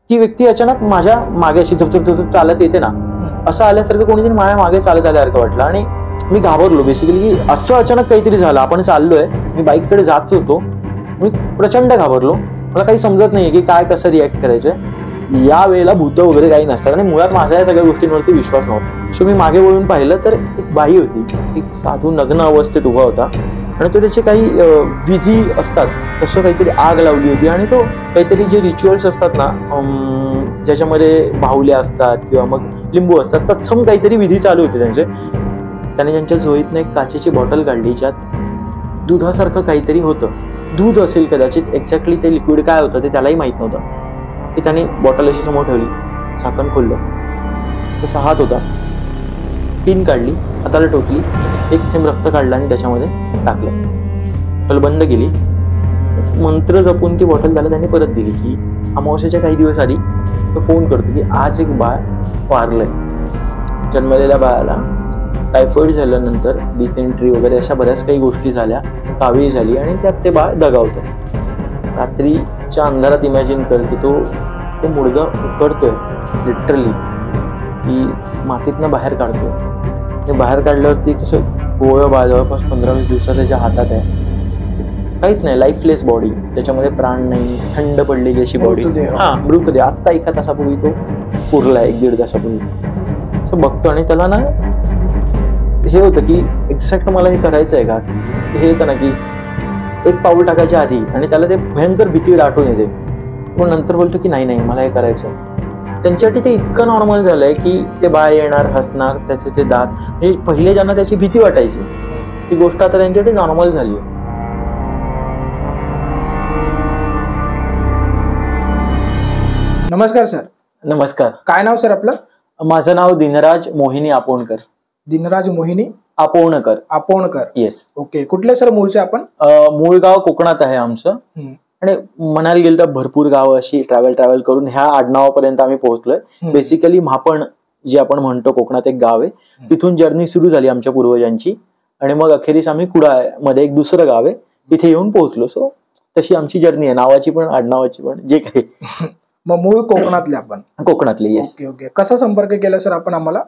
ती व्यक्ती अचानक माझ्या मागे अशी झपझप चालत येते ना, असं आल्यासारखं कोणीतरी माझ्या मागे चालत आल्यासारखं वाटलं आणि मी घाबरलो बेसिकली की असं अचानक काहीतरी झालं. आपण चाललोय, मी बाईककडे जात होतो, मी प्रचंड घाबरलो. मला काही समजत नाही की काय कसं रिॲक्ट करायचंय. या वेळेला भूत वगैरे काही नसतात आणि मुळात माझ्या या सगळ्या गोष्टींवरती विश्वास नव्हता. सो मी मागे वळून पाहिलं तर एक बाई होती, एक साधू नग्न अवस्थेत उभा होता आणि तो त्याचे काही विधी असतात तसं काहीतरी आग लावली होती आणि तो काहीतरी जे रिच्युअल्स असतात ना, ज्याच्यामध्ये बाहुल्या असतात किंवा मग लिंबू असतात, तत्सम काहीतरी विधी चालू होते त्यांचे. त्याने त्यांच्या झोळीतनं एक काचेची बॉटल काढली ज्यात दुधासारखं काहीतरी होतं. दूध असेल कदाचित, एक्झॅक्टली ते लिक्विड काय होतं ते त्यालाही माहित नव्हतं. की त्याने बॉटल अशी समोर ठेवली, झाकण खोललं, तसा हात होता, पिन काढली, हाताला टोचली, एक थेंब रक्त काढलं आणि त्याच्यामध्ये टाकलं, बॉटल बंद केली, मंत्र जपून ती बॉटल त्याने परत दिली. की अमावस्येच्या काही दिवस आधी तो फोन करतो की आज एक बाळ वारलंय. जन्मलेल्या बाळाला टायफॉइड झाल्यानंतर डिसेंट्री वगैरे अशा बऱ्याच काही गोष्टी झाल्या, कावीळ झाली आणि त्यात ते बाळ दगावतं. रात्रीच्या अंधारात इमॅजिन कर की तो मुलगा उकडतोय लिटरली, की मातीतनं बाहेर काढतोय. बाहेर काढल्यावरती कसं गोळं बाळ जवळपास 15-20 दिवसात त्याच्या हातात आहे, काहीच नाही, लाईफलेस बॉडी, त्याच्यामध्ये प्राण नाही, थंड पडलेली अशी बॉडी. मृतदेह. आत्ता 1 तासापूर्वी तो पुरला, 1-1.5 तासापूर्वी. असं बघतो आणि त्याला ना हे होतं की एक्झॅक्ट मला हे करायचं आहे का. हे येतं ना की एक पाऊल टाकायच्या आधी आणि त्याला ते भयंकर भीती दाटून येते, पण नंतर बोलतो की नाही मला हे करायचं आहे. त्यांच्यासाठी ते इतकं नॉर्मल झालंय की ते बाळ येणार, हसणार, त्याचे ते दात, म्हणजे पहिले ज्यांना त्याची भीती वाटायची ती गोष्ट आता त्यांच्यासाठी नॉर्मल झाली आहे. नमस्कार सर. नमस्कार. काय नाव सर आपलं? माझं नाव दिनराज मोहिनी आपोणकर. दिनराज मोहिनी आपोणकर. येस. ओके. कुठले सर मूळचे आपण? मूळ गाव कोकणात आहे आमचं आणि म्हणायला गेलं तर भरपूर गावं अशी ट्रॅव्हल करून ह्या आडनावापर्यंत आम्ही पोहोचलोय. बेसिकली म्हापण जे आपण म्हणतो कोकणात एक गाव आहे, तिथून जर्नी सुरू झाली आमच्या पूर्वजांची आणि मग अखेरीस आम्ही कुडाळमध्ये एक दुसरं गाव आहे तिथे येऊन पोहोचलो. सो तशी आमची जर्नी आहे, नावाची पण आडनावाची पण, जे काही. मग मूळ कोकणातले आपण? कोकणातले. येस. ओके. कसा संपर्क केला सर आपण आम्हाला?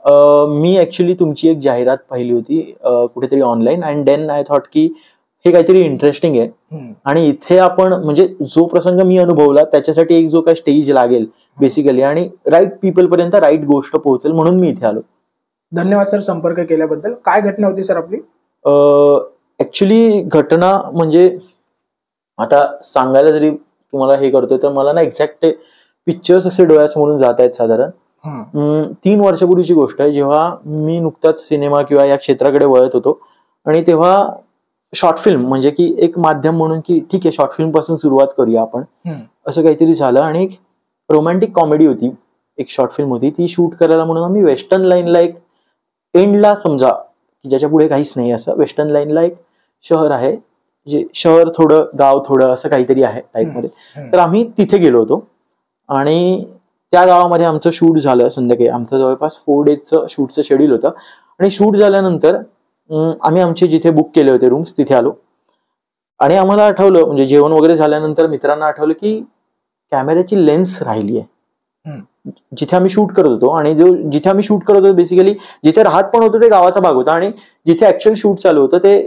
मी ऍक्च्युली तुमची एक जाहिरात पाहिली होती कुठेतरी online and then I thought की हे काहीतरी इंटरेस्टिंग आहे आणि इथे आपण म्हणजे जो प्रसंग मी अनुभवला त्याच्यासाठी एक जो काही स्टेज लागेल बेसिकली आणि राईट पीपल पर्यंत राईट गोष्ट पोहोचेल म्हणून मी इथे आलो. धन्यवाद सर संपर्क केल्याबद्दल. काय घटना होती सर आपली? ऍक्च्युली घटना म्हणजे आता सांगायला जरी तुम्हाला हे करतोय तर मला ना एक्झॅक्ट पिक्चर्स असे डोळ्यासमोरून जात आहेत. साधारण 3 वर्षापूर्वीची गोष्ट आहे, जेव्हा मी नुकताच सिनेमा किंवा या क्षेत्राकडे वळत होतो आणि तेव्हा शॉर्ट फिल्म म्हणजे की एक माध्यम म्हणून की ठीक आहे शॉर्ट फिल्म पासून सुरुवात करूया आपण, असं काहीतरी झालं आणि एक रोमॅन्टिक कॉमेडी होती, एक शॉर्ट फिल्म होती, ती शूट करायला म्हणून आम्ही वेस्टर्न लाईनला एक एंडला समजा की ज्याच्या पुढे काहीच नाही असं वेस्टर्न लाईनला एक शहर आहे, जे शहर थोडं गाव थोडं असं काहीतरी आहे टाईपमध्ये. तर आम्ही तिथे गेलो होतो आणि त्या गावामध्ये आमचं शूट झालं संध्याकाळी. आमचं जवळपास 4 डेजचं शूटचं शेड्यूल होतं आणि शूट झाल्यानंतर आम्ही आमचे जिथे बुक केले होते रूम्स तिथे आलो आणि आम्हाला आठवलं म्हणजे जेवण वगैरे झाल्यानंतर मित्रांना आठवलं की कॅमेऱ्याची लेन्स राहिली आहे जिथे आम्ही शूट करत होतो. आणि जिथे आम्ही शूट करत होतो बेसिकली जिथे राहत पण होतो ते गावाचा भाग होता आणि जिथे ऍक्च्युअल शूट चालू होतं ते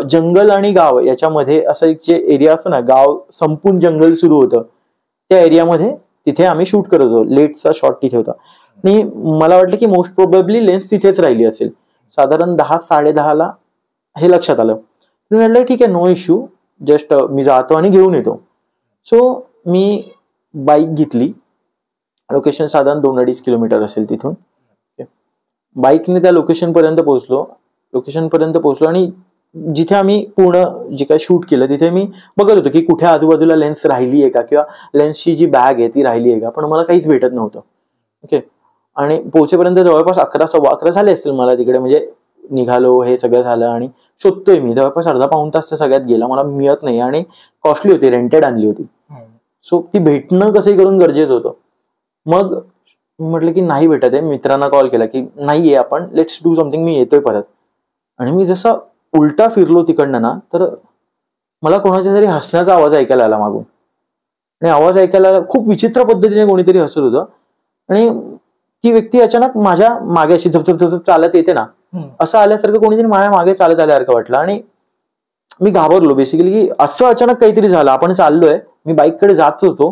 जंगल आणि गाव याच्यामध्ये असं एक जे एरिया असतो ना, गाव संपून जंगल सुरू होतं त्या एरियामध्ये तिथे आम्ही शूट करत होतो. लेटचा शॉट तिथे होता आणि मला वाटलं की मोस्ट प्रोबेबली लेन्स तिथेच राहिली असेल. साधारण 10-10:30 हे लक्षात आलं. मी म्हटलं ठीक आहे नो इश्यू, जस्ट मी जातो आणि घेऊन येतो. सो मी बाईक घेतली, लोकेशन साधारण 2-2.5 किलोमीटर असेल तिथून. बाईकने त्या लोकेशन पर्यंत पोहोचलो आणि जिथे आम्ही पूर्ण जे काही शूट केलं तिथे मी बघत होतो की कुठे आजूबाजूला लेन्स राहिली आहे का किंवा लेन्सची जी बॅग आहे ती राहिली आहे का, पण मला काहीच भेटत नव्हतं. ओके. आणि पोहोचेपर्यंत जवळपास 11-11:15 झाले असतील मला तिकडे, म्हणजे निघालो हे सगळं झालं आणि शोधतोय मी, जवळपास अर्धा-पाऊण तास तर सगळ्यात गेला, मला मिळत नाही आणि कॉस्टली होती, रेंटेड आणली होती. सो ती भेटणं कसंही करून गरजेचं होतं. मग म्हटलं की नाही भेटत आहे, मित्रांना कॉल केला की नाहीये आपण, लेट्स डू समथिंग, मी येतोय परत. आणि मी जसा उलटा फिरलो तिकडनं ना तर मला कोणाच्या तरी हसण्याचा आवाज ऐकायला आला मागून. आणि आवाज ऐकायला खूप विचित्र पद्धतीने कोणीतरी हसत होतं. आणि ती व्यक्ती अचानक माझ्या मागे अशी झपझप झपझप चालत येते ना, असं आल्यासारखं कोणीतरी माझ्या मागे चालत आल्यासारखं वाटलं. आणि मी घाबरलो बेसिकली की असं अचानक काहीतरी झालं. आपण चाललोय, मी बाईककडे जात होतो,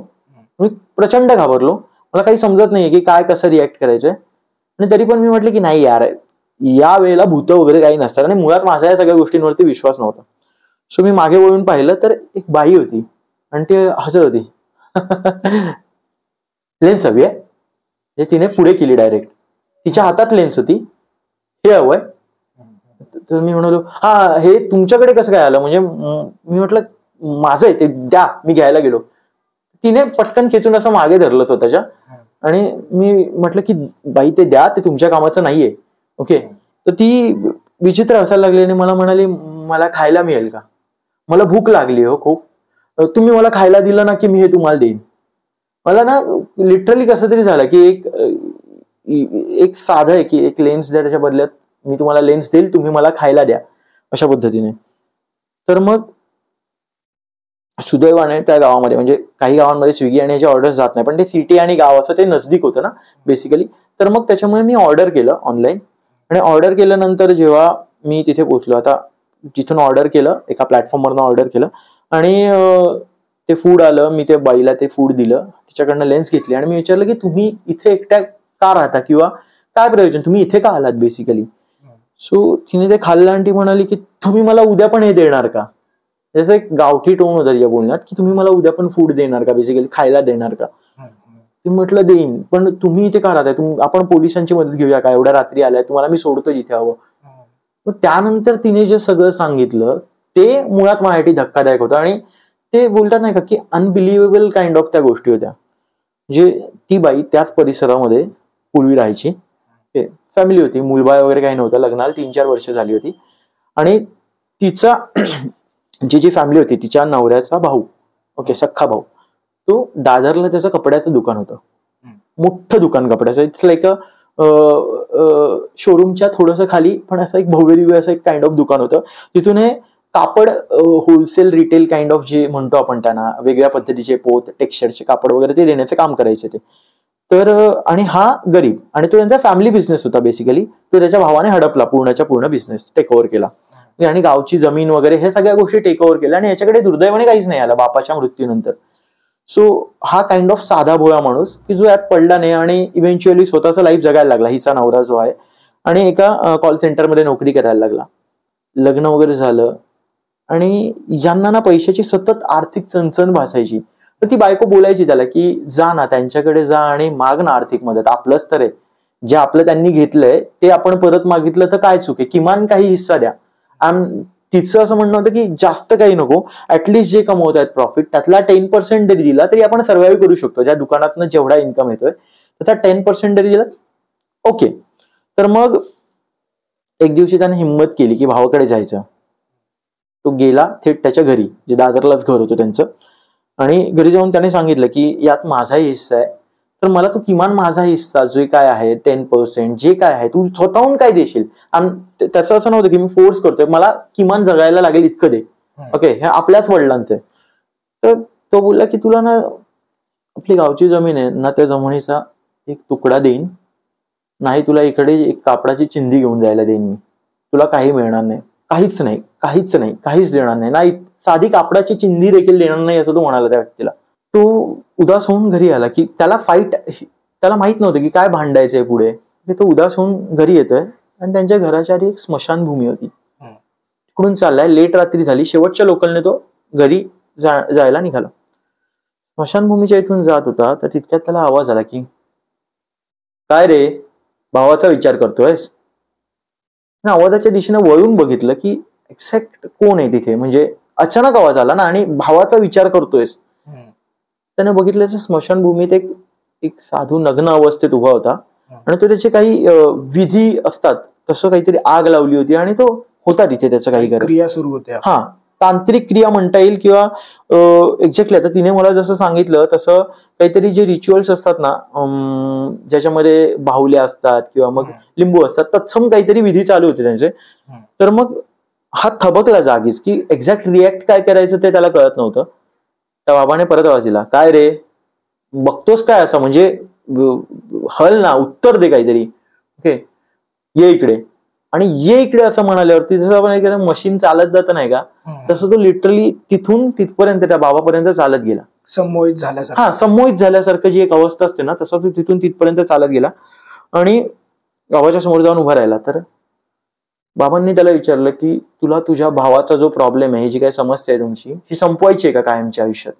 मी प्रचंड घाबरलो. मला काही समजत नाहीये की काय कसं रिॲक्ट करायचंय. आणि तरी पण मी म्हटलं की नाही यार, या वेळेला भूत वगैरे काही नसतात. आणि मुळात माझ्या या सगळ्या गोष्टींवरती विश्वास नव्हता. सो मी मागे वळून पाहिलं तर एक बाई होती आणि ती हसत होती. लेन्स हवी आहे, तिने पुढे केली डायरेक्ट. तिच्या हातात लेन्स होती. हे हवंय. तर मी म्हणालो हा, हे तुमच्याकडे कसं काय आलं? म्हणजे मी म्हटलं माझं आहे ते द्या, मी घ्यायला गेलो. तिने पटकन खेचून असं मागे धरलं स्वतःच्या. आणि मी म्हटलं की बाई ते द्या, ते तुमच्या कामाचं नाहीये. ओके. तर ती विचित्र हसायला लागली आणि मला म्हणाली मला खायला मिळेल का? मला भूक लागली हो खूप, तुम्ही मला खायला दिलं ना की मी हे तुम्हाला देईन. मला ना लिटरली कसं तरी झालं की एक साधं आहे की एक लेन्स द्या, त्याच्या बदल्यात मी तुम्हाला लेन्स देईल, तुम्ही मला खायला द्या, अशा पद्धतीने. तर मग सुदैवाने त्या गावामध्ये, म्हणजे काही गावांमध्ये स्विगी आणि याचे ऑर्डर्स जात नाही, पण ते सिटी आणि गावाचं ते नजदीक होतं ना बेसिकली. तर मग त्याच्यामुळे मी ऑर्डर केलं ऑनलाईन. आणि ऑर्डर केल्यानंतर जेव्हा मी तिथे पोहोचलो, आता जिथून ऑर्डर केलं एका प्लॅटफॉर्मवरनं ऑर्डर केलं आणि ते फूड आलं. मी त्या बाईला ते फूड दिलं, तिच्याकडनं लेन्स घेतली आणि मी विचारलं की तुम्ही इथे एकट्या का राहता किंवा काय प्रयोजन, तुम्ही इथे का आलात बेसिकली. सो तिने ते खाल्लं आणि ती म्हणाली की तुम्ही मला उद्या पण हे देणार का? जसं एक गावठी टोन होता तिच्या बोलण्यात की तुम्ही मला उद्या पण फूड देणार का, बेसिकली खायला देणार का. ती म्हटलं देईन, पण तुम्ही इथे का राहताय, आपण पोलिसांची मदत घेऊया का, एवढ्या रात्री आलाय, तुम्हाला मी सोडतो जिथे हवं. मग त्यानंतर तिने जे सगळं सांगितलं ते मुळात माझ्यासाठी धक्कादायक होतं. आणि ते बोलतात नाही का की अनबिलिव्हेबल काइंड ऑफ त्या गोष्टी होत्या. जे ती बाई त्याच परिसरामध्ये पूर्वी राहायची, फॅमिली होती, मुलबाळ वगैरे काही नव्हतं, लग्नाला 3-4 वर्ष झाली होती. आणि तिचा जी फॅमिली होती, तिच्या नवऱ्याचा भाऊ, ओके, सख्खा भाऊ, तो दादरला त्याचं कपड्याचं दुकान होतं, मोठं दुकान कपड्याचं. इट्स लाईक शोरूमच्या थोडंसं खाली, पण असं एक भव्य दिव्य असं एक काइंड ऑफ दुकान होतं. तिथून हे कापड होलसेल रिटेल काइंड ऑफ जे म्हणतो आपण त्यांना, वेगळ्या पद्धतीचे पोत, टेक्स्चरचे कापड वगैरे ते देण्याचे काम करायचे ते. तर आणि हा गरीब, आणि तो त्यांचा फॅमिली बिझनेस होता बेसिकली. तो त्याच्या भावाने हडपला, पूर्णच्या पूर्ण बिझनेस टेक ओव्हर केला आणि गावची जमीन वगैरे हे सगळ्या गोष्टी टेक ओव्हर केल्या. आणि याच्याकडे दुर्दैवाने काहीच नाही आलं बापाच्या मृत्यूनंतर. सो हा काइंड ऑफ साधा भोळा माणूस की जो यात पडला नाही आणि इव्हेंच्युअली स्वतःचा लाईफ जगायला लागला. हिचा नवरा जो आहे आणि एका कॉल सेंटरमध्ये नोकरी करायला लागला. लग्न वगैरे झालं आणि यांना ना पैशाची सतत आर्थिक चणचण भासायची. तर ती बायको बोलायची त्याला की जा ना त्यांच्याकडे जा आणि माग ना आर्थिक मदत, आपलंच तर आहे, जे आपलं त्यांनी घेतलंय ते आपण परत मागितलं तर काय चूक आहे, किमान काही हिस्सा द्या. तिचं असं म्हणणं होतं की जास्त काही नको, ऍटलिस्ट जे कमवत आहेत प्रॉफिट त्यातला 10% जरी दिला तरी आपण सर्व्हाइव्ह करू शकतो. ज्या दुकानातनं जेवढा इन्कम येतोय त्याचा 10% जरी दिला ओके. तर मग एक दिवशी त्याने हिंमत केली की भावाकडे जायचं. तो गेला थेट त्याच्या घरी, जे दादरलाच घर होतं त्यांचं. आणि घरी जाऊन त्याने सांगितलं की यात माझाही हिस्सा आहे, तर मला तू किमान माझा हिस्सा जे काय आहे 10% जे काय आहे तू स्वतःहून काय देशील. त्याचं असं नव्हतं की मी फोर्स करतोय, मला किमान जगायला लागेल इतकं दे. ओके, हे आपल्याच वडिलांचं आहे. तर तो बोलला की तुला ना आपली गावची जमीन आहे ना, त्या जमिनीचा एक तुकडा देईन, नाही तुला इकडे एक कापडाची चिंधी घेऊन जायला देईन मी, तुला काही मिळणार नाही, काहीच नाही, काहीच नाही, काहीच देणार नाही, नाही साधी कापडाची चिंधी देखील देणार नाही, असं तो म्हणाला त्या व्यक्तीला. तो उदास होऊन घरी आला की त्याला फाईट, त्याला माहित नव्हतं की काय भांडायचंय पुढे. तो उदास होऊन घरी येतोय आणि त्यांच्या घराच्या आधी एक स्मशानभूमी होती. तिकडून चाललाय, लेट रात्री झाली, शेवटच्या लोकलने तो घरी जायला निघाला. स्मशानभूमीच्या इथून जात होता तर तितक्यात त्याला आवाज आला की काय रे, भावाचा विचार करतोयस. आवाजाच्या दिशेने वळून बघितलं की एक्झॅक्ट कोण आहे तिथे, म्हणजे अचानक आवाज आला ना आणि भावाचा विचार करतोयस. त्याने बघितलं तर स्मशानभूमीत एक साधू नग्न अवस्थेत उभा होता आणि तो त्याचे काही विधी असतात तसं काहीतरी आग लावली होती आणि तो होता तिथे, त्याचं काही क्रिया सुरू होत्या. हा, तांत्रिक क्रिया म्हणता येईल किंवा एक्झॅक्टली आता तिने मला जसं सांगितलं तसं काहीतरी जे रिच्युअल्स असतात ना, ज्याच्यामध्ये बाहुल्या असतात किंवा मग लिंबू असतात, तत्सम काहीतरी विधी चालू होते त्यांचे. तर मग हा थबकला जागीच की एक्झॅक्ट रिॲक्ट काय करायचं ते त्याला कळत नव्हतं. त्या बाबाने परत आवाज दिला, काय रे बघतोस काय असं, म्हणजे हल ना, उत्तर दे काहीतरी. ओके, ये इकडे. आणि ये इकडे असं म्हणाल्यावरती जसं आपण एखादं मशीन चालत जात नाही का, तसं तो लिटरली तिथून तिथपर्यंत त्या बाबापर्यंत चालत गेला. संमोहित झाल्यासारखं. हा, संमोहित झाल्यासारखं जी एक अवस्था असते ना, तसा तो तिथून तिथपर्यंत चालत गेला आणि बाबाच्या समोर जाऊन उभा राहिला. तर बाबांनी त्याला विचारलं की तुला तुझ्या भावाचा जो प्रॉब्लेम आहे, ही जी काही समस्या आहे तुमची, ही संपवायची आहे का कायमच्या आयुष्यात?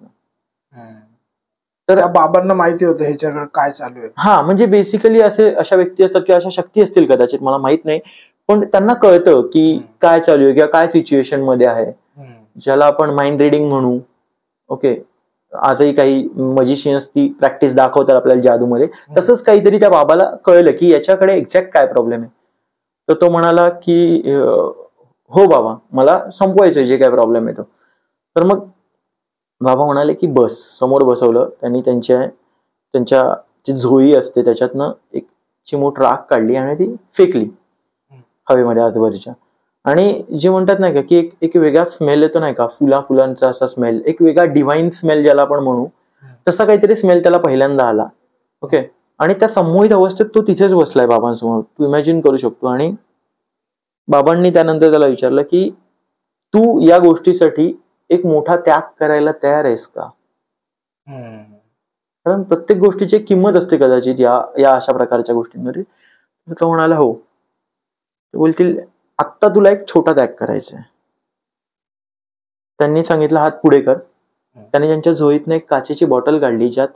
तर बाबांना माहिती होतं ह्याच्याकडे काय चालू आहे. हा, म्हणजे बेसिकली अशा व्यक्ती असतात किंवा अशा शक्ती असतील कदाचित, मला माहित नाही, पण त्यांना कळतं की काय चालू आहे किंवा काय सिच्युएशन मध्ये आहे, ज्याला आपण माइंड रिडिंग म्हणू. ओके, आजही काही मजिशियन्स ती प्रॅक्टिस दाखवतात आपल्याला जादूमध्ये. तसंच काहीतरी त्या बाबाला कळलं की याच्याकडे एक्झॅक्ट काय प्रॉब्लेम आहे. तर तो म्हणाला की हो बाबा, मला संपवायचंय जे काय प्रॉब्लेम आहे तो. तर मग बाबा म्हणाले की बस. समोर बसवलं त्यांनी. त्यांच्या जी झोळी असते त्याच्यातनं एक चिमूट राख काढली आणि ती फेकली हवेमध्ये आजूबाजूच्या. आणि जे म्हणतात नाही का की एक वेगळा स्मेल येतो नाही का, फुलांचा असा स्मेल, एक वेगळा डिव्हाइन स्मेल ज्याला आपण म्हणू, तसा काहीतरी स्मेल त्याला पहिल्यांदा आला. ओके, आणि त्या संमोहित अवस्थेत तो तिथेच बसलाय बाबांसमोर, तू इमॅजिन करू शकतो. आणि बाबांनी त्यानंतर त्याला विचारलं की तू या गोष्टीसाठी एक मोठा त्याग करायला तयार आहेस का? कारण प्रत्येक गोष्टीची किंमत असते कदाचित या अशा प्रकारच्या गोष्टींमध्ये. तो म्हणाला हो. ते बोलतील आत्ता तुला एक छोटा त्याग करायचा आहे. त्यांनी सांगितलं हात पुढे कर. त्याने त्यांच्या झोळीतनं एक काचेची बॉटल काढली ज्यात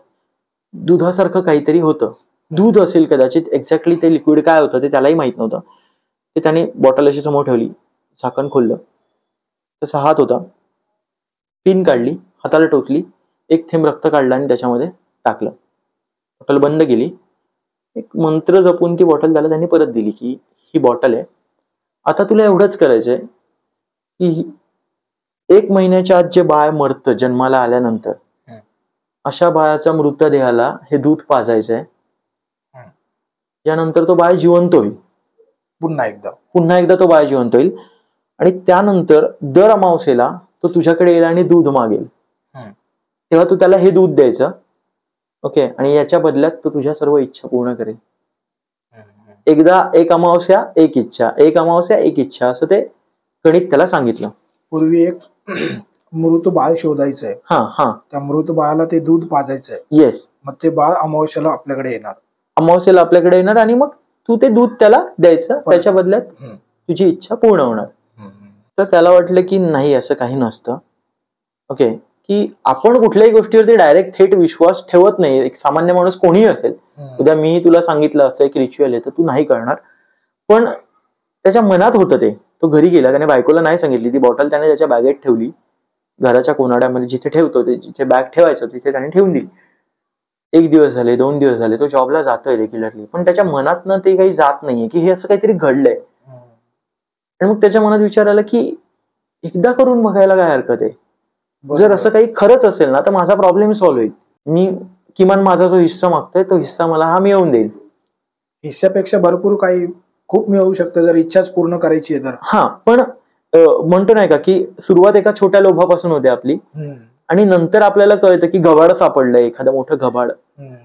दुधासारखं काहीतरी होतं. दूध असेल कदाचित, एक्झॅक्टली ते लिक्विड काय होतं ते त्यालाही माहित नव्हतं. ते त्याने बॉटल अशी समोर ठेवली, झाकण खोललं, तसा हात होता, पिन काढली, हाताला टोचली, एक थेंब रक्त काढलं आणि त्याच्यामध्ये टाकलं, बॉटल बंद केली. एक मंत्र जपून ती बॉटल त्याला त्यांनी परत दिली की ही बॉटल आहे, आता तुला एवढंच करायचंय की 1 महिन्याच्या आत जे बाळ मरतं जन्माला आल्यानंतर, अशा बाळाच्या मृतदेहाला हे दूध पाजायचंय. यानंतर तो बाळ जिवंत होईल. पुन्हा एकदा तो बाळ जिवंत होईल. आणि त्यानंतर दर अमावस्येला तो तुझ्याकडे येईल आणि दूध मागेल. तेव्हा तू त्याला हे दूध द्यायचं. ओके, आणि याच्या बदल्यात तो तुझ्या सर्व इच्छा पूर्ण करेल. एकदा एक अमावस्या एक इच्छा, एक अमावस्या एक इच्छा, असं ते गणित त्याला सांगितलं. पूर्वी एक मृत बाळ शोधायचंय. त्या मृत बाळाला ते दूध पाजायचंय. येस. मग ते बाळ अमावस्याला आपल्याकडे येणार. आणि मग तू ते दूध त्याला द्यायचं, त्याच्या बदल्यात तुझी इच्छा पूर्ण होणार. तर त्याला वाटलं की नाही, असं काही नसतं. ओके, की आपण कुठल्याही गोष्टीवरती डायरेक्ट थेट विश्वास ठेवत नाही. एक सामान्य माणूस कोणीही असेल, उद्या मी तुला सांगितलं असं एक रिच्युअल आहे तर तू नाही करणार. पण त्याच्या मनात होतं ते. तो घरी गेला, त्याने बायकोला नाही सांगितली. ती बॉटल त्याने त्याच्या बॅगेत ठेवली, घराच्या कोनाड्यामध्ये जिथे ठेवतो ते, जिथे बॅग ठेवायचं तिथे त्याने ठेवून दिली. 1 दिवस झाले, 2 दिवस झाले, तो जॉबला जातोय रेग्युलरली, पण त्याच्या मनातनं ते काही जात नाहीये की हे असं काहीतरी घडलंय. आणि मग त्याच्या मनात विचार आला की एकदा करून बघायला काय हरकत आहे. जर असं काही खरंच असेल ना तर माझा प्रॉब्लेम सॉल्व्ह होईल. मी किमान माझा जो हिस्सा मागतोय तो हिस्सा मला हा मिळवून देईल. हिस्सापेक्षा भरपूर काही खूप मिळवू शकतं जर इच्छाच पूर्ण करायची आहे तर. हा, पण म्हणतो नाही का की सुरुवात एका छोट्या लोभापासून होते आपली, आणि नंतर आपल्याला कळतं की घबाड सापडलंय, एखादं मोठं घबाड,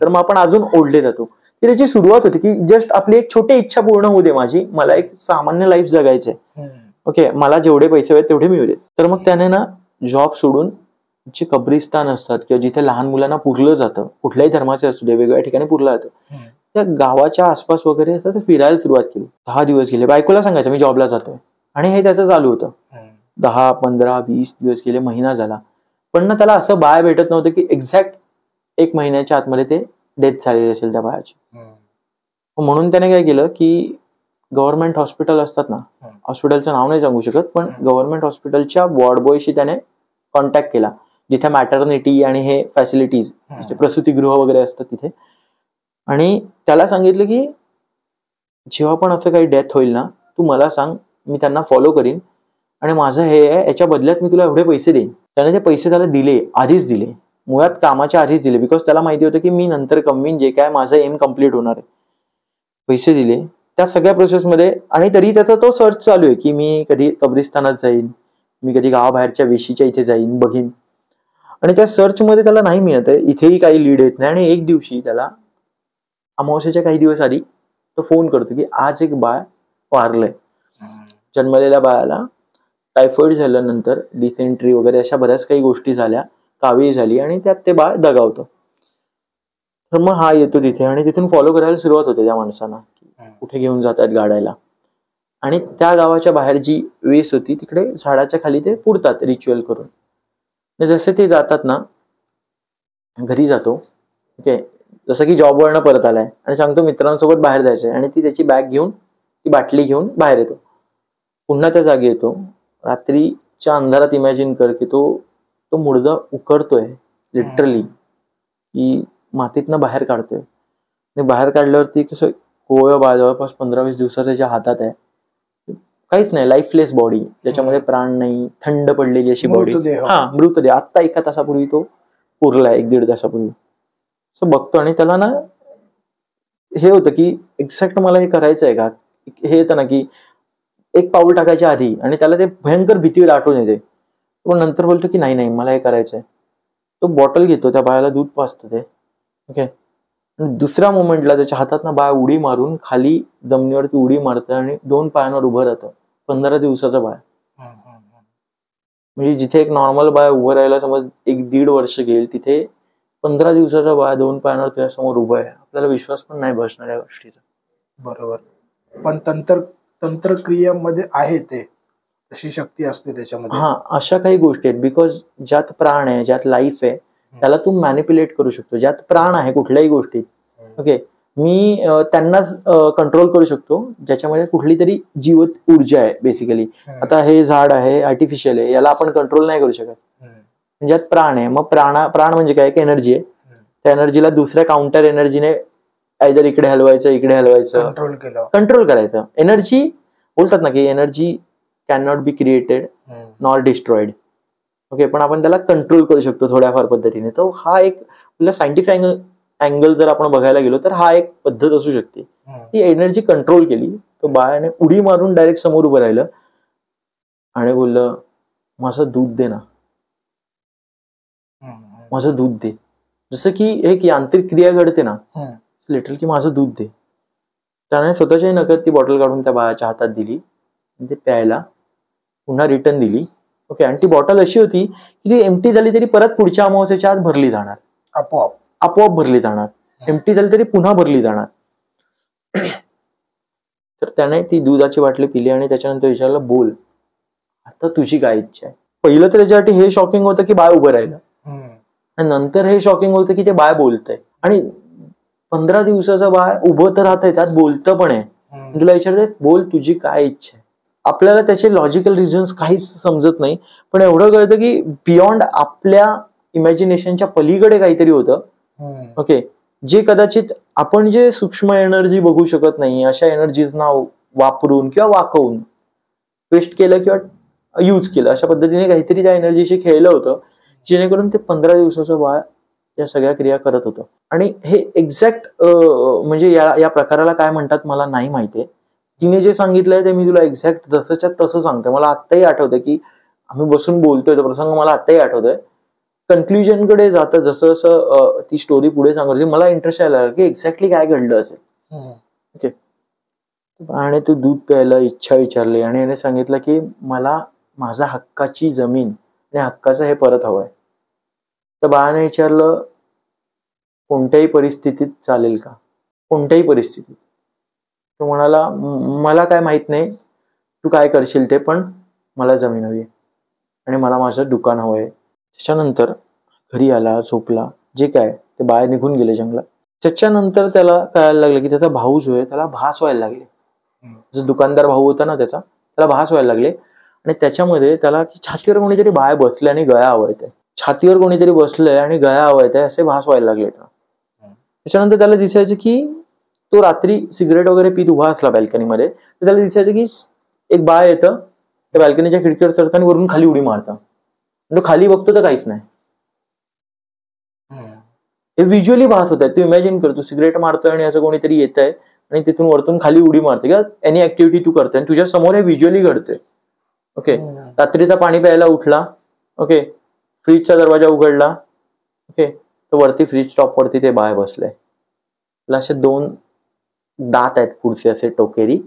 तर मग आपण अजून ओढले जातो. त्याची सुरुवात होती की जस्ट आपली एक छोटी इच्छा पूर्ण होऊ दे माझी, मला एक सामान्य लाईफ जगायचंय. ओके, मला जेवढे पैसे आहेत तेवढे मिळू देत. तर मग त्याने ना जॉब सोडून जे कब्रिस्तान असतात किंवा जिथे लहान मुलांना पुरलं जातं, कुठल्याही धर्माचे असू दे, वेगवेगळ्या ठिकाणी पुरलं जातं, त्या गावाच्या आसपास वगैरे असं फिरायला सुरुवात केली. 10 दिवस गेले. बायकोला सांगायचं मी जॉबला जातोय, आणि हे त्याचं चालू होतं. 10, 15, 20 दिवस गेले, महिना झाला, पण ना त्याला असं बाळ भेटत नव्हतं की एक्झॅक्ट 1 महिन्याच्या आतमध्ये ते डेथ झालेली असेल त्या बाळाची. म्हणून त्याने काय केलं की गव्हर्नमेंट हॉस्पिटल असतात ना, हॉस्पिटलचं नाव नाही सांगू शकत, पण गव्हर्नमेंट हॉस्पिटलच्या वॉर्ड बॉयशी त्याने कॉन्टॅक्ट केला, जिथे मॅटर्निटी आणि हे फॅसिलिटीज, प्रसूतिगृह वगैरे असतात तिथे. आणि त्याला सांगितलं की जेव्हा पण असं काही डेथ होईल ना, तू मला सांग, मी त्यांना फॉलो करीन, आणि माझं हे आहे, याच्या बदल्यात मी तुला एवढे पैसे देईन. त्याने ते पैसे त्याला दिले, आधीच दिले, मुळात कामाच्या आधीच दिले, बिकॉज त्याला माहिती होतं की मी नंतर कमवीन, जे काय माझं एम कम्प्लीट होणार आहे. पैसे दिले त्या सगळ्या प्रोसेसमध्ये. आणि तरी त्याचा तो सर्च चालू आहे की मी कधी कब्रिस्तानात जाईन, मी कधी गावाबाहेरच्या वेशीच्या इथे जाईन, बघीन. आणि त्या सर्च मध्ये त्याला नाही मिळत आहे, इथेही काही लीड येत नाही. आणि एक दिवशी त्याला अमावस्येच्या काही दिवस आधी तो फोन करतो की आज एक बाळ वारलंय. जन्मलेल्या बाळाला टायफॉइड झाल्यानंतर डिसेंट्री वगैरे अशा बऱ्याच काही गोष्टी झाल्या, कावीळ झाली आणि त्यात ते बाळ दगावतं. तर मग हा येतो तिथे आणि तिथून फॉलो करायला सुरुवात होते त्या माणसांना, कुठे घेऊन जातात गाडायला. आणि त्या गावाच्या बाहेर जी वेस होती तिकडे झाडाच्या खाली ते पुरतात रिच्युअल करून. जसे ते जातात ना, घरी जातो, ओके, जसं की जॉबवरनं परत आलाय आणि सांगतो मित्रांसोबत बाहेर जायचंय, आणि ती त्याची बॅग घेऊन, ती बाटली घेऊन बाहेर येतो. पुन्हा त्या जागी येतो. रात्रीच्या अंधारात इमॅजिन कर की तो मुडदा उकडतोय लिटरली, की मातीतनं बाहेर काढतोय. आणि बाहेर काढल्यावरती कसं कोवळं बाळ जवळपास 15-20 दिवसाच्या त्याच्या हातात आहे, काहीच नाही, लाईफलेस बॉडी, ज्याच्यामध्ये प्राण नाही, थंड पडलेली अशी बॉडी. हा, मृतदेह. आत्ता 1 तासापूर्वी तो पुरलाय, 1-1.5 तासापूर्वी. असं बघतो आणि त्याला ना हे होतं की एक्झॅक्ट मला हे करायचं आहे का. हे येतं ना की एक पाऊल टाकायच्या आधी, आणि त्याला ते भयंकर भीती आठवून येते. पण नंतर बोलतो की नाही मला हे करायचंय. तो बॉटल घेतो, त्या बाळाला दूध पाजतो ते, ओके. दुसऱ्या मोमेंटला त्याच्या हातात ना बाळ उडी मारून खाली जमिनीवरती उडी मारतं आणि 2 पायांवर उभं राहतं. 15 दिवसाचं बाळ. म्हणजे जिथे एक नॉर्मल बाळ उभं राहायला समज 1-1.5 वर्ष घेईल, तिथे 15 दिवसाचा बाळ 2 पायांवर तुझ्या समोर उभं आहे. आपल्याला विश्वास पण नाही बसणार या गोष्टीचा. बरोबर. पण तंत्रक्रियेमध्ये आहे ते, अशी शक्ती असते त्याच्यामध्ये. हा, अशा काही गोष्टी आहेत. बिकॉज ज्यात प्राण आहे, ज्यात लाईफ आहे, त्याला तू मॅनिप्युलेट करू शकतो. ज्यात प्राण आहे कुठल्याही गोष्टीत, ओके, मी त्यांनाच कंट्रोल करू शकतो ज्याच्यामध्ये कुठली तरी जीवत ऊर्जा आहे बेसिकली. आता हे झाड आहे, आर्टिफिशियल आहे, याला आपण कंट्रोल नाही करू शकत. ज्यात प्राण आहे, मग प्राण म्हणजे काय, एक एनर्जी आहे. त्या एनर्जीला दुसऱ्या काउंटर एनर्जीने आयदर इकडे हलवायचं, कंट्रोल करायचं. एनर्जी बोलतात ना की energy can not be created nor destroyed, okay, पण आपण त्याला कंट्रोल करू शकतो थोड्याफार पद्धतीने. तो हा एक सायंटिफिक अँगल जर आपण बघायला गेलो तर हा एक पद्धत असू शकते. ती एनर्जी कंट्रोल केली, तो बाळाने उडी मारून डायरेक्ट समोर उभं राहिलं आणि बोललं माझं दूध दे ना, माझं दूध दे. जसं की एक यांत्रिक क्रिया घडते ना, लिटरल की माझं दूध दे. त्याने स्वतःच्याही नकळत ती बॉटल काढून त्या बाळाच्या हातात दिली, ते प्यायला पुन्हा रिटर्न दिली, ओके. आणि ती बॉटल अशी होती की ती एम्प्टी झाली तरी परत पुढच्या अमावस्येच्या आत भरली जाणार, आपोआप भरली जाणार. एम्प्टी झाली तरी पुन्हा भरली जाणार. तर त्याने ती दुधाची बाटली पिली आणि त्याच्यानंतर विचारलं, बोल आता तुझी काय इच्छा आहे. पहिलं तर त्याच्यासाठी हे शॉकिंग होतं की बाळ उभं राहिलं, आणि नंतर हे शॉकिंग होतं की ते बाळ बोलतंय. आणि 15 दिवसाचं बाळ उभं तर राहतंय, त्यात बोलतं पण आहे. तुला विचारतंय बोल तुझी काय इच्छा आहे. आपल्याला त्याचे लॉजिकल रिझन्स काहीच समजत नाही, पण एवढं कळतं की बियॉन्ड आपल्या इमॅजिनेशनच्या पलीकडे काहीतरी होतं, ओके, जे कदाचित आपण जे सूक्ष्म एनर्जी बघू शकत नाही, अशा एनर्जीजना वापरून किंवा वाकवून वेस्ट केलं किंवा यूज केलं, अशा पद्धतीने काहीतरी त्या एनर्जीशी खेळलं होतं, जेणेकरून ते 15 दिवसाचं बाळ या सगळ्या क्रिया करत होतं. आणि हे एक्झॅक्ट म्हणजे या प्रकाराला काय म्हणतात मला नाही माहितीये. तिने जे सांगितलंय ते मी तुला एक्झॅक्ट जसंच्या तसं सांगतोय. मला आत्ताही आठवतंय की आम्ही बसून बोलतोय, तो प्रसंग मला आत्ताही आठवतोय. कन्क्ल्युजन कडे जातं जसं जसं ती स्टोरी पुढे सांगत मला इंटरेस्ट यायला की एक्झॅक्टली काय घडलं असेल, ओके. आणि तू दूध प्यायला इच्छा विचारली आणि याने सांगितलं की मला माझा हक्काची जमीन आणि हक्काचं हे परत हवंय. तर बाळाने विचारलं कोणत्याही परिस्थितीत चालेल का, कोणत्याही परिस्थितीत. तो म्हणाला मला काय माहित नाही तू काय करशील ते, पण मला जमीन हवी आणि मला माझं दुकान हवंय. त्याच्यानंतर घरी आला, झोपला, जे काय ते बाहेर निघून गेले जंगलात. त्याच्यानंतर त्याला कळायला लागलं की त्याचा भाऊ जो आहे त्याला भास व्हायला लागले. जो दुकानदार भाऊ होता ना त्याला भास व्हायला लागले. आणि त्याच्यामध्ये त्याला छातीवर कोणीतरी बाळ बसले आणि गळा आवळतंय, छातीवर कोणीतरी बसलंय आणि गळा आवळतंय असे भास व्हायला लागले. त्याच्यानंतर त्याला दिसायचं की तो रात्री सिगरेट वगैरे पीत उभा असला बॅल्कनीमध्ये, तर त्याला दिसायचं की एक बाळ येतं, त्या बॅल्कनीच्या खिडकीवर चढतं आणि वरून खाली उडी मारतं. तो खाली बघतो तर काहीच नाही. हे व्हिज्युअली भास होत आहे. तू इमॅजिन करतो सिगरेट मारतोय आणि असं कोणीतरी येत आहे आणि तिथून वरतून खाली उडी मारते किंवा एनी ऍक्टिव्हिटी तू करते आणि तुझ्या समोर हे व्हिज्युअली घडतंय, ओके. रात्रीचा पाणी प्यायला उठला, ओके, फ्रीजचा दरवाजा उघडला, ओके. तर वरती फ्रीज टॉप वरती ते बाळ बसलंय. त्याला असे 2 दात आहेत पुढचे असे टोकेरी,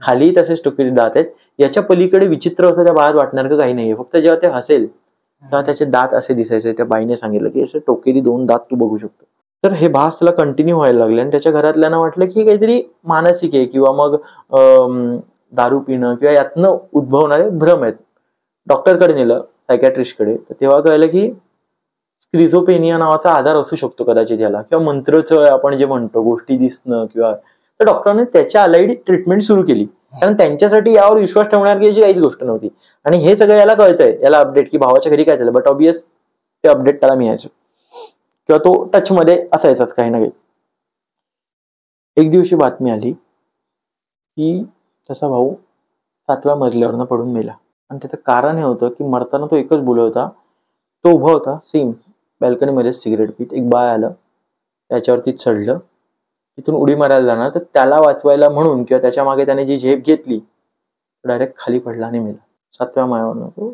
खाली तसेच टोकेरी दात आहेत. याच्या पलीकडे विचित्र असं त्या बाळात वाटणार का काही नाहीये. फक्त जेव्हा ते हसेल तेव्हा त्याचे दात असे दिसायचे. त्या बाईने सांगितलं की असे टोकेरी 2 दात तू बघू शकतो. तर हे भास त्याला कंटिन्यू व्हायला लागले आणि त्याच्या घरातल्यांना वाटलं की काहीतरी मानसिक आहे किंवा मग दारू पिणं किंवा यातनं उद्भवणारे भ्रम आहेत. डॉक्टरकडे नेलं, सायकॅट्रिस्टकडे. तर तेव्हा कळलं की स्क्रिझोपेनिया नावाचा आजार असू शकतो कदाचित याला, किंवा मंत्रचं आपण जे म्हणतो गोष्टी दिसणं किंवा. तर डॉक्टरांनी त्याच्या अलाइड ट्रीटमेंट सुरू केली, कारण त्यांच्यासाठी यावर विश्वास ठेवण्याची काहीच गोष्ट नव्हती. आणि हे सगळं याला कळतंय, याला अपडेट की भावाच्या घरी काय झालं, बट ऑब्वियस ते अपडेट त्याला मिळायचं किंवा तो टच मध्ये असायचाच काही ना काही. एक दिवशी बातमी आली की त्याचा भाऊ 7व्या मजल्यावरनं पडून मेला. आणि त्याचं कारण हे होतं की मरताना तो एकच बोलत होता. तो उभा होता सेम बॅल्कनीमध्ये सिगरेट पीत. एक बाळ आलं, त्याच्यावरती चढलं, तिथून उडी मारायला जाणार. तर त्याला वाचवायला म्हणून किंवा त्याच्या मागे त्याने जी झेप घेतली, डायरेक्ट खाली पडला आणि मेला. 7व्या माळ्यावरनं तो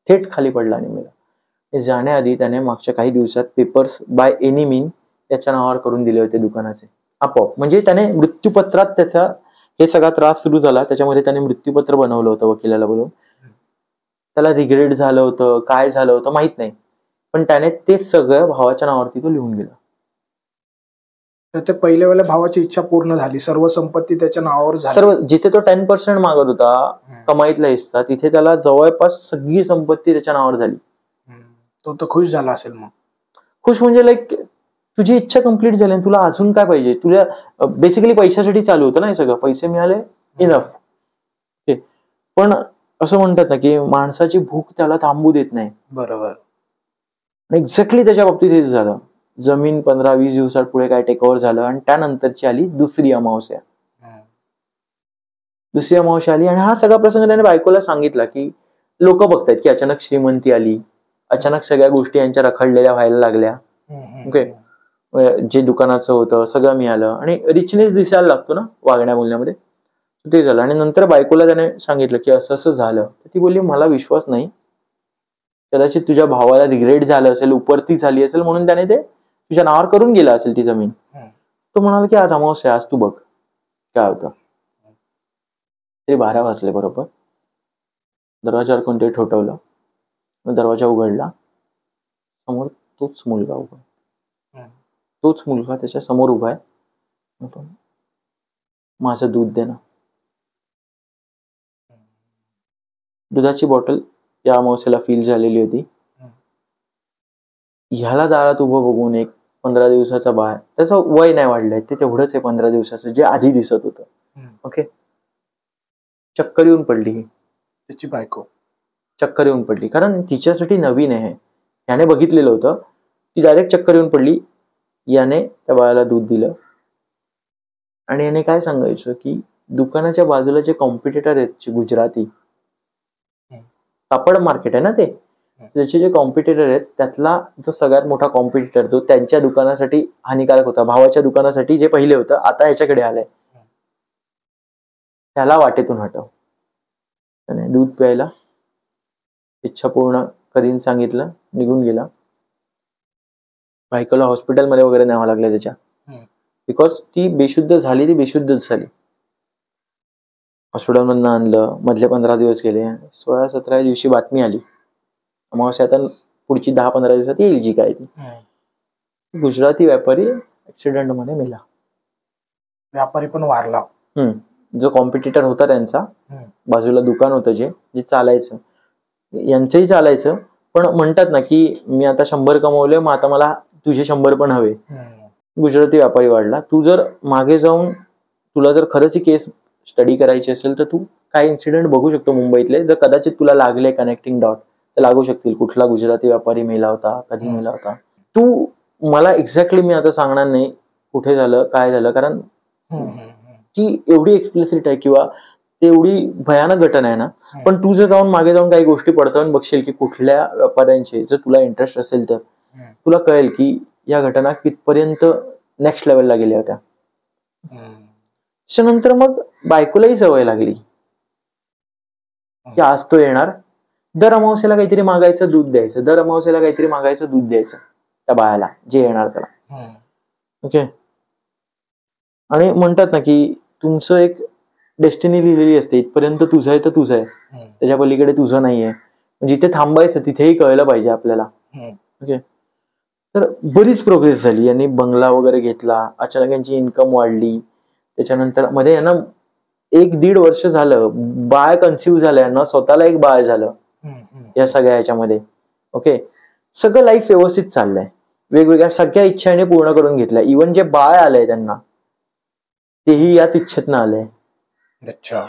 थेट खाली पडला आणि मेला. जाण्याआधी त्याने मागच्या काही दिवसात पेपर्स बाय एनी मीन त्याच्या नावावर करून दिले होते दुकानाचे, आपोआप. म्हणजे त्याने मृत्यूपत्रात त्याचा हे सगळा त्रास सुरू झाला, त्याच्यामध्ये त्याने मृत्यूपत्र बनवलं होतं वकिलाला बोलून. त्याला रिग्रेट झालं होतं, काय झालं होतं माहित नाही, पण त्याने ते सगळं भावाच्या नावावरती तो लिहून गेला. तर ते पहिल्या वेळेला भावाची इच्छा पूर्ण झाली, सर्व संपत्ती त्याच्या नावावर झाली. सर्व. जिथे तो 10% मागत होता कमाईतला हिस्सा, तिथे त्याला जवळपास सगळी संपत्ती त्याच्या नावावर झाली. तो तर खुश झाला असेल. मग खुश म्हणजे लाईक तुझी इच्छा कंप्लीट झाली, तुला अजून काय पाहिजे. तुला बेसिकली पैशासाठी चालू होतं ना हे सगळं, पैसे मिळाले इनफ. पण असं म्हणतात ना की माणसाची भूक त्याला थांबू देत नाही. बरोबर. एक्झॅक्टली त्याच्या बाबतीत हेच झालं. जमीन 15-20 दिवसात पुढे काय टेक ओव्हर झालं आणि त्यानंतरची आली दुसरी अमावस्या. दुसरी अमावस्या आली आणि हा सगळा प्रसंग त्याने बायकोला सांगितला की लोक बघतायत की अचानक श्रीमंती आली, अचानक सगळ्या गोष्टी यांच्या रखडलेल्या व्हायला लागल्या. ओके. जे दुकानाचं होतं सगळं मिळालं आणि रिचनेस दिसायला लागतो ना वागण्या बोलण्यामध्ये, ते झालं. आणि नंतर बायकोला त्याने सांगितलं की असं असं झालं. तर ती बोलली मला विश्वास नाही, कदाचित तुझ्या भावाला रिग्रेट झालं असेल, उपरती झाली असेल म्हणून त्याने ते तुझ्या नावावर करून गेला असेल ती जमीन. तो म्हणाला की आज अमावस्या, आज तू बघ काय होतं. तरी 12 वाजले बरोबर. दरवाजावर कोणतरी ठोठवलं, दरवाजा उघडला. समोर तोच मुलगा उभा, तोच मुलगा त्याच्या समोर उभा आहे. माझं दूध दे ना. दुधाची बॉटल या अमावस्याला फील झालेली होती. ह्याला दारात उभं बघून एक 15 दिवसाचा बाळ, त्याचं वय नाही वाढलंय, ते तेवढंच आहे 15 दिवसाचं, जे आधी दिसत होतं. ओके. चक्कर येऊन पडली त्याची बायको, चक्कर येऊन पडली, कारण तिच्यासाठी नवीन आहे. याने बघितलेलं होतं, ती डायरेक्ट चक्कर येऊन पडली. याने त्या बाळाला दूध दिलं आणि याने काय सांगायचं की दुकानाच्या बाजूला जे कॉम्पिटिटर आहेत गुजराती, कापड मार्केट आहे ना ते, त्याचे जे कॉम्पिटिटर आहेत त्यातला जो सगळ्यात मोठा कॉम्पिटिटर जो त्यांच्या दुकानासाठी हानिकारक होता, भावाच्या दुकानासाठी जे पहिले होतं आता ह्याच्याकडे आलंय, त्याला वाटेतून हटव. त्याने दूध प्यायला इच्छा पूर्ण करीन सांगितलं, निघून गेला. बायकोला हॉस्पिटलमध्ये वगैरे न्यावं लागलं त्याच्या, बिकॉज ती बेशुद्ध झाली, ती बेशुद्धच झाली. हॉस्पिटलमधनं आणलं, मधले 15 दिवस गेले. 16-17 दिवशी बातमी आली अमावस्या आता पुढची 10-15 दिवसात येईल जी काय ती. गुजराती व्यापारी ऍक्सिडेंट मध्ये मेला. व्यापारी पण वारला. जो कॉम्पिटिटर होता त्यांचा, बाजूला दुकान होतं जे चालायचं, यांचंही चालायचं, पण म्हणतात ना की मी आता 100 कमवले, मग आता मला तुझे 100 पण हवे. गुजराती व्यापारी वाढला. तू जर मागे जाऊन तुला जर खरंच ही केस स्टडी करायची असेल तर तू काही इन्सिडेंट बघू शकतो मुंबईतले, जर कदाचित तुला लागले कनेक्टिंग डॉट तर लागू शकतील. कुठला गुजराती व्यापारी मेला होता, कधी मेला होता. तू मला एक्झॅक्टली मी आता सांगणार नाही कुठे झालं काय झालं, कारण ती एवढी एक्सप्लिसिट आहे किंवा एवढी भयानक घटना आहे ना. पण तू जर जाऊन मागे जाऊन काही गोष्टी पडताळून बघशील की कुठल्या व्यापाऱ्यांचे, जर तुला इंटरेस्ट असेल तर तुला कळेल की या घटना कितपर्यंत नेक्स्ट लेवलला गेल्या होत्या. त्याच्यानंतर मग बायकोलाही सवय लागली की आज तो येणार, दर अमावस्याला काहीतरी मागायचं दूध द्यायचं, दर अमावस्याला काहीतरी मागायचं दूध द्यायचं. त्या बायाला जे येणार त्याला. ओके. आणि म्हणतात ना की तुमचं एक डेस्टिनी लिहिलेली असते, इथपर्यंत तुझं आहे तर तुझं आहे, त्याच्या पलीकडे तुझं नाहीये. जिथे थांबायचं तिथेही कळलं पाहिजे आपल्याला. ओके. तर बरीच प्रोग्रेस झाली. यांनी बंगला वगैरे घेतला, अचानक यांची इन्कम वाढली. त्याच्यानंतर मध्ये यांना 1-1.5 वर्ष झालं बाळ कन्सिव्ह झालं, यांना स्वतःला एक बाळ झालं या सगळ्या ह्याच्यामध्ये. ओके. सगळं लाईफ व्यवस्थित चाललंय, वेगवेगळ्या सगळ्या इच्छा यांनी पूर्ण करून घेतल्या. इव्हन जे बाळ आलंय त्यांना तेही याच इच्छेतनं आलंय. अच्छा.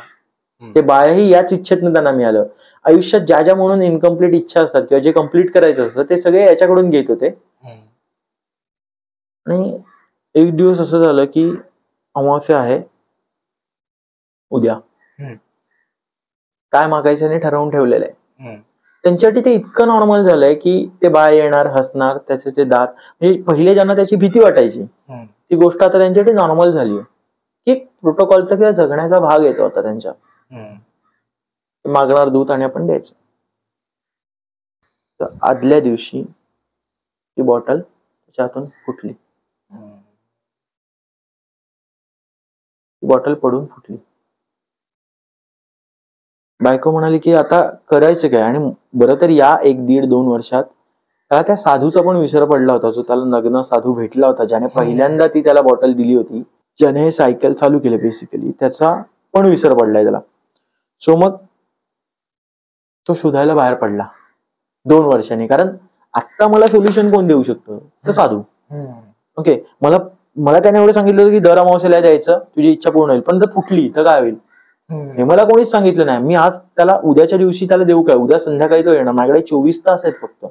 ते बाळही याच इच्छेतनं त्यांना मिळालं. आयुष्यात ज्या ज्या म्हणून इनकम्प्लीट इच्छा असतात किंवा जे कम्प्लीट करायचं असतं ते सगळे याच्याकडून घेत होते. आणि एक दिवस असं झालं की अमावस्या आहे उद्या, काय मागायचं नाही ठरवून ठेवलेलं आहे. त्यांच्यासाठी ते इतकं नॉर्मल झालंय की ते बाळ येणार, हसणार, त्याचे ते दात, म्हणजे पहिले ज्यांना त्याची भीती वाटायची ती गोष्ट आता त्यांच्यासाठी नॉर्मल झाली आहे की प्रोटोकॉलचा किंवा जगण्याचा भाग येतो आता त्यांच्या. मागणार दूध आणि आपण द्यायचं. तर आदल्या दिवशी ती बॉटल त्याच्या हातून फुटली, बॉटल पडून फुटली. बायको म्हणाली की आता करायचं काय. आणि बरं तर या 1-1.5-2 वर्षात त्याला त्या साधूचा पण विसर पडला होता, जो त्याला नग्न साधू भेटला होता, ज्याने पहिल्यांदा ती त्याला बॉटल दिली होती, ज्याने हे सायकल चालू केलं बेसिकली, त्याचा पण विसर पडलाय त्याला. सो मग तो शोधायला बाहेर पडला 2 वर्षांनी. कारण आता मला सोल्युशन कोण देऊ शकतो, तर साधू. ओके. मला त्याने एवढं सांगितलं होतं की दर अमावस्याला द्यायचं, तुझी इच्छा पूर्ण होईल. पण जर फुटली तर काय होईल हे मला कोणीच सांगितलं नाही. मी आज त्याला उद्याच्या दिवशी त्याला देऊ काय, उद्या संध्याकाळी तो येणार, माझ्याकडे 24 तास आहेत फक्त.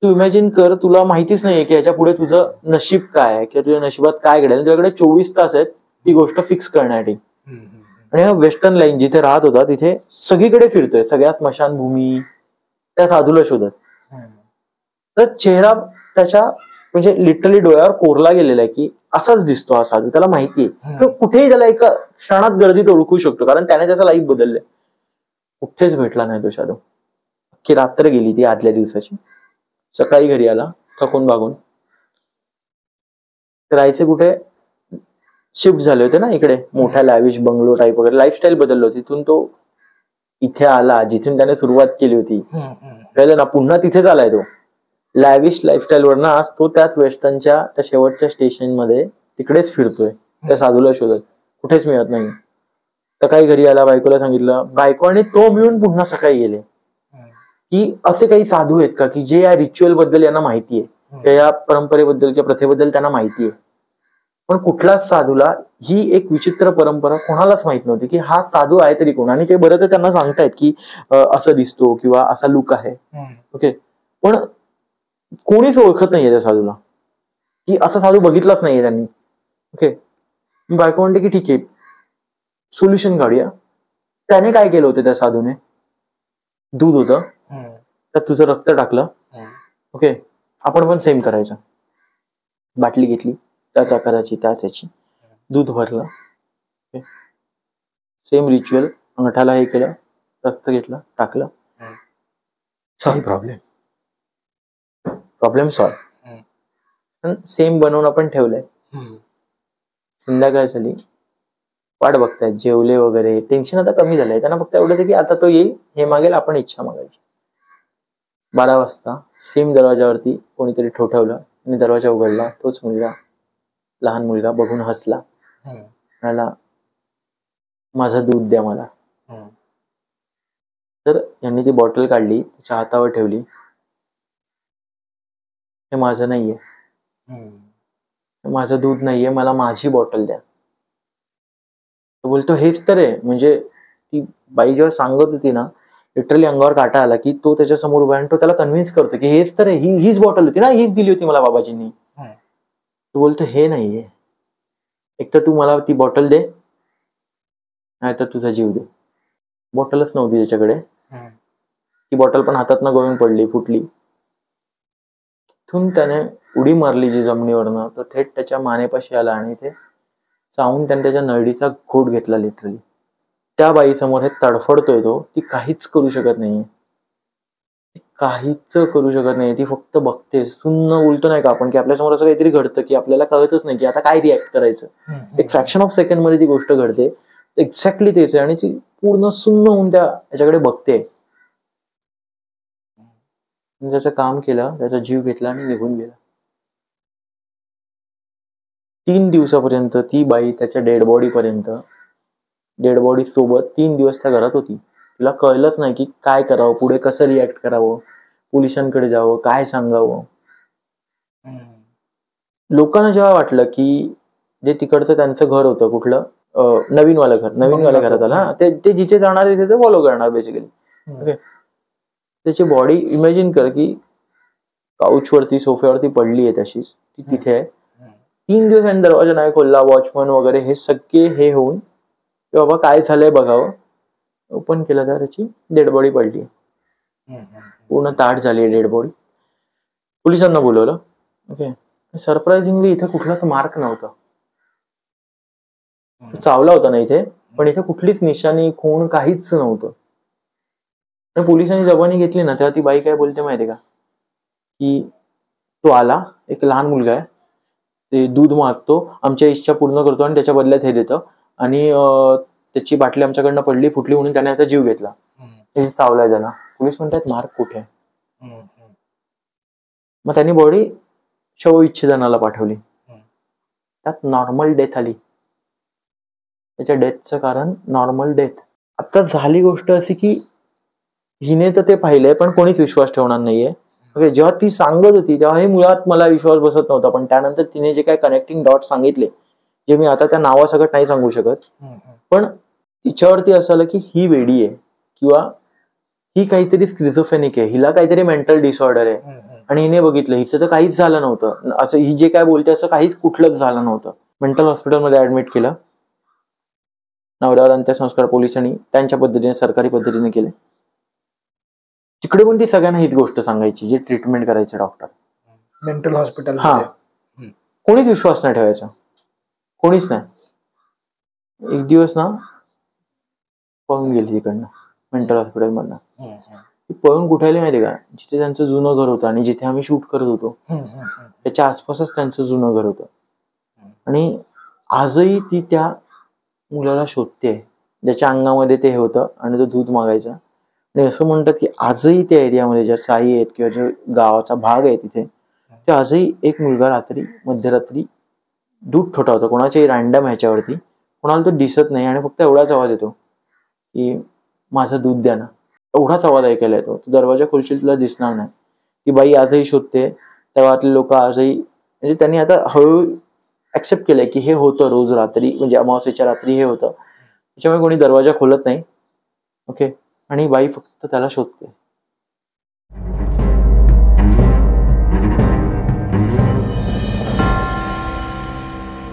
तू इमॅजिन कर, तुला माहितीच नाहीये की याच्या पुढे तुझं नशीब काय आहे किंवा तुझ्या नशिबात काय घडेल. तुझ्याकडे 24 तास आहेत ती गोष्ट फिक्स करण्यासाठी. आणि हा वेस्टर्न लाईन जिथे राहत होता तिथे सगळीकडे फिरतोय, सगळ्या स्मशानभूमी, त्या साधूला शोधत. तर चेहरा त्याच्या म्हणजे लिटरली डोळ्यावर कोरला गेलेला आहे की असाच दिसतो हा साधू. त्याला माहितीये तो कुठेही त्याला एका क्षणात गर्दीत ओळखू शकतो, कारण त्याने त्याचा लाईफ बदललंय. कुठेच भेटला नाही तो साधू. अख्खी रात्र गेली ती आदल्या दिवसाची. सकाळी घरी आला थकून भागून. राहायचे कुठे, शिफ्ट झाले होते ना इकडे, मोठ्या लॅविश बंगलो टाईप वगैरे, लाईफस्टाईल बदललो. तिथून तो इथे आला जिथून त्याने सुरुवात केली होती, कळलं ना, पुन्हा तिथेच आलाय तो लॅविश लाईफस्टाईल वर ना. आज तो त्याच वेस्टर्नच्या त्या शेवटच्या स्टेशन मध्ये तिकडेच फिरतोय त्या साधूला शोधत, कुठेच मिळत नाही. सकाळी घरी आला, बायकोला सांगितलं. बायको आणि तो मिळून पुन्हा सकाळी गेले की असे काही साधू आहेत का की जे या रिच्युअल बद्दल यांना माहितीये किंवा या परंपरेबद्दल किंवा प्रथेबद्दल त्यांना माहितीये. पण कुठलाच साधूला ही एक विचित्र परंपरा कोणालाच माहित नव्हती की हा साधू आहे तरी कोण. आणि ते बरं तर त्यांना सांगतायत की असं दिसतो किंवा असा लुक आहे. ओके. पण कोणीच ओळखत नाहीये त्या साधूला, की असा साधू बघितलाच नाहीये त्यांनी. ओके. बायको म्हणते की ठीक आहे, सोल्युशन काढूया. त्याने काय केलं होतं त्या साधूने, दूध होतं त्यात तुझं रक्त टाकलं. ओके. आपण पण सेम करायचं. बाटली घेतली त्याच आकाराची, त्याच याची, दूध भरलं, सेम रिच्युअल, अंगठाला हे केलं, रक्त घेतलं, टाकलं, सॉल्व प्रॉब्लेम सॉल्व. सेम बनवून आपण ठेवलंय. संध्याकाळ झाली, वाट बघतायत, जेवले वगैरे, टेन्शन आता कमी झालंय त्यांना. फक्त एवढंच की आता तो येईल, हे मागेल, आपण इच्छा मागायची. 12 वाजता सेम दरवाजावरती कोणीतरी ठोठावलं आणि दरवाजा उघडला. तोच मुलगा, लहान मुलगा, बघून हसला, म्हणाला माझं दूध द्या मला. तर यांनी ती बॉटल काढली, त्याच्या हातावर ठेवली. हे माझं नाहीये, माझं दूध नाहीये, मला माझी बॉटल द्या. तो बोलतो हेच तर आहे. म्हणजे ती बाई जेव्हा सांगत होती ना, लिटरली अंगावर काटा आला की तो त्याच्या समोर उभा आणि तो त्याला कन्व्हिन्स करतो की हेच तर आहे, हीच बॉटल होती ना, हीच दिली होती मला बाबाजींनी. तो बोलतो हे नाहीये, एक तर तू मला ती बॉटल दे, नाही तर तुझा जीव दे. बॉटलच नव्हती त्याच्याकडे. ती बॉटल पण हातातनं गळून पडली, फुटली. तिथून त्याने उडी मारली जी जमिनीवरनं, तो थेट त्याच्या मानेपाशी आला आणि ते चावून त्याने त्याच्या नळीचा घोट घेतला. लिटरली त्या बाई समोर हे तडफडतोय तो, ती काहीच करू शकत नाहीये. काहीच करू शकत नाही, ती फक्त बघते. सुन्न बोलतो नाही का आपण, की आपल्यासमोर असं काहीतरी घडतं की आपल्याला कळतच नाही की आता काय रिॲक्ट करायचं. एक फ्रॅक्शन ऑफ सेकंड मध्ये ती गोष्ट घडते. एक्झॅक्टली तेच आहे आणि ती पूर्ण सुन्न होऊन त्याच्याकडे बघते. त्याचं काम केलं, त्याचा जीव घेतला आणि निघून गेला. 3 दिवसापर्यंत ती बाई त्याच्या डेड बॉडी सोबत 3 दिवस त्या घरात होती. तिला कळलंच नाही की काय करावं, पुढे कसं रिॲक्ट करावं, पोलिसांकडे जावं, काय सांगावं. लोकांना जेव्हा वाटलं की जे तिकडचं त्यांचं घर होतं, कुठलं नवीनवालं घरात आला, ते जिथे जाणार आहे तिथे फॉलो करणार बेसिकली. ओके, त्याची बॉडी इमॅजिन कर की काउचवरती, सोफ्यावरती पडली आहे तशीच, ती तिथे आहे. 3 दिवस आणि दरवाजा नाही खोलला, वॉचमन वगैरे हे सगळे हे होऊन बाबा काय झालंय बघावं. ओपन केलं तर त्याची डेड बॉडी पडली, पूर्ण ताट झाली डेड बॉडी. पोलिसांना बोलवलं. ओके, सरप्राइझिंगली इथे कुठलाच मार्क नव्हता. चावला होता ना इथे, पण इथे कुठलीच निशाणी, खूण काहीच नव्हतं. पोलिसांनी जबानी घेतली ना, तेव्हा ती बाई काय बोलते माहितीये का, की तो आला, एक लहान मुलगा आहे, ते दूध मागतो, आमच्या इच्छा पूर्ण करतो आणि त्याच्या बदल्यात हे देतं, आणि त्याची बाटली आमच्याकडनं पडली, फुटली म्हणून त्याने आता जीव घेतला. हे चावलाय त्याला. पोलीस म्हणतात मार्क कुठे आहे. मग त्यांनी बॉडी शवविच्छेदनाला पाठवली. त्यात नॉर्मल डेथ आली. त्याच्या डेथचं कारण नॉर्मल डेथ. आता झाली गोष्ट अशी की हिने तर ते पाहिलंय, पण कोणीच विश्वास ठेवणार नाहीये. ओके, जेव्हा ती सांगत होती तेव्हा हे मुळात मला विश्वास बसत नव्हता, पण त्यानंतर तिने जे काय कनेक्टिंग डॉट सांगितले, जे मी आता त्या नावासकट नाही सांगू शकत, पण तिच्यावरती असं आलं की ही वेडी आहे किंवा ही काहीतरी स्किझोफ्रेनिक आहे, हिला काहीतरी मेंटल डिसऑर्डर आहे. आणि हिने बघितलं हिचं तर काहीच झालं नव्हतं, असं ही जे काय बोलते असं काहीच कुठलंच झालं नव्हतं. मेंटल हॉस्पिटलमध्ये ऍडमिट केलं. नवऱ्यावर अंत्यसंस्कार पोलिसांनी त्यांच्या पद्धतीने, सरकारी पद्धतीने केले. तिकडे पण ती सगळ्यांना हीच गोष्ट सांगायची, जे ट्रीटमेंट करायचे डॉक्टर मेंटल हॉस्पिटल. कोणीच विश्वास नाही ठेवायचा, कोणीच नाही. एक दिवस ना पळून गेली तिकडनं, मेंटल हॉस्पिटल मधनं. ती पळून कुठे आली माहिती का, जिथे त्यांचं जुनं घर होतं आणि जिथे आम्ही शूट करत होतो त्याच्या आसपासच त्यांचं जुनं घर होतं. आणि आजही ती त्या मुलाला शोधते, ज्याच्या अंगामध्ये ते होतं आणि तो दूध मागायचा. आणि असं म्हणतात की आजही त्या एरियामध्ये ज्या साई आहेत किंवा जो गावाचा भाग आहे तिथे, ते आजही एक मुलगा मध्यरात्री दूध ठोठावतो कोणाच्याही रॅन्डम ह्याच्यावरती, कोणाला तो दिसत नाही आणि फक्त एवढाच आवाज येतो की माझं दूध द्या ना. एवढाच आवाज ऐकायला येतो. तो दरवाजा खोलशील तुला दिसणार नाही. ती बाई आजही शोधते. तेव्हातले लोक आजही, म्हणजे त्यांनी आता हळूहळू ऍक्सेप्ट केलंय की हे होतं रोज रात्री, म्हणजे अमावस्येच्या रात्री हे होतं, त्याच्यामुळे कोणी दरवाजा खोलत नाही. ओके, आणि बाई फक्त त्याला शोधते.